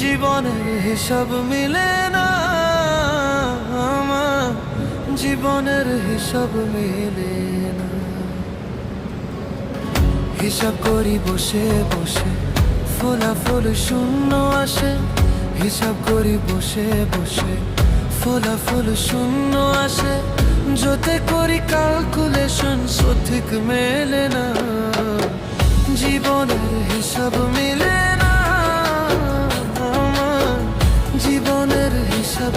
জীবনের হিসাব মিলে না আমার, জীবনের হিসাব মিলে না। হিসাব করি বসে বসে, ফলাফল শূন্য আসে। হিসাব করি বসে বসে, ফলাফল শূন্য আসে। যতে করি ক্যালকুলেশন সঠিক মেলে না, জীবনের হিসাব মিলে না আমার, জীবনের হিসাব